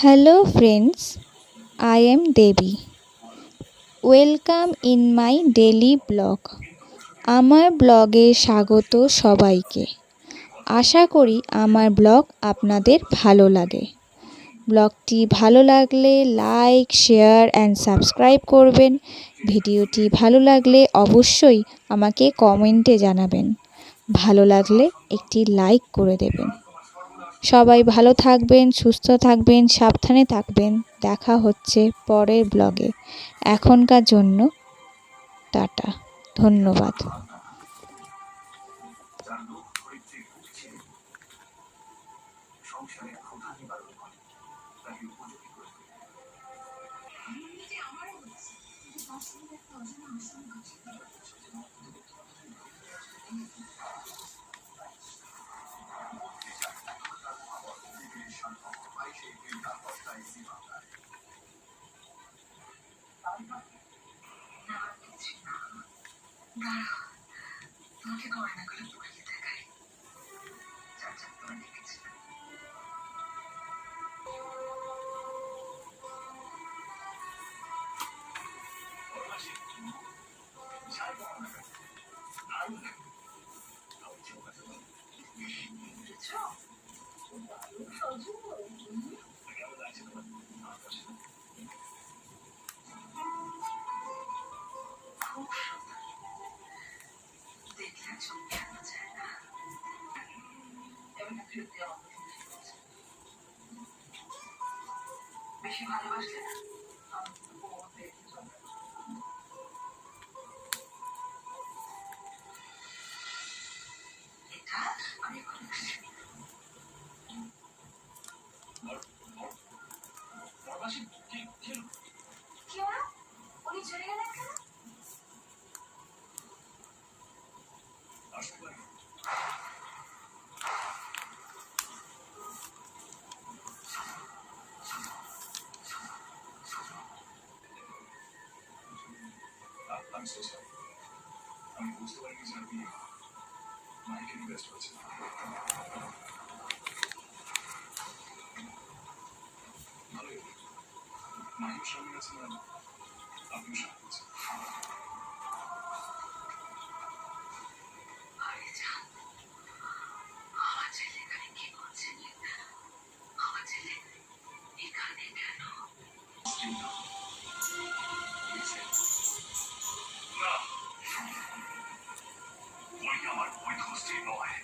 Hello friends, I am Devi. Welcome in my daily blog. আমার ব্লগে স্বাগত সবাইকে। আশা করি আমার ব্লগ আপনাদের ভালো লাগে। ব্লগটি ভালো লাগলে লাইক, শেয়ার অ্যান্ড সাবস্ক্রাইব করবেন। ভিডিওটি ভালো লাগলে অবশ্যই আমাকে কমেন্টে জানাবেন। ভালো লাগলে একটি লাইক করে দেবেন। সবাই ভালো থাকবেন, সুস্থ থাকবেন, সাবধানে থাকবেন। দেখা হচ্ছে পরের ব্লগে। এখনকার জন্য টাটা, ধন্যবাদ। বেশি ভালোবাসলে না এটা আমি কি হলো? উনি চলে গেলেন কেন? I'm so sorry. আমি বুঝতে পারিনি যে আপনি মাইকে ইনভেস্ট করেছেন। ভালোই মাইকের সামনে আছেন আর আপনিও সামনে আছেন। আমার ছেলে এখানে কি করছে? আমার ছেলে এখানে কেন? না, ওই আমার বৈধ স্ত্রী নয়।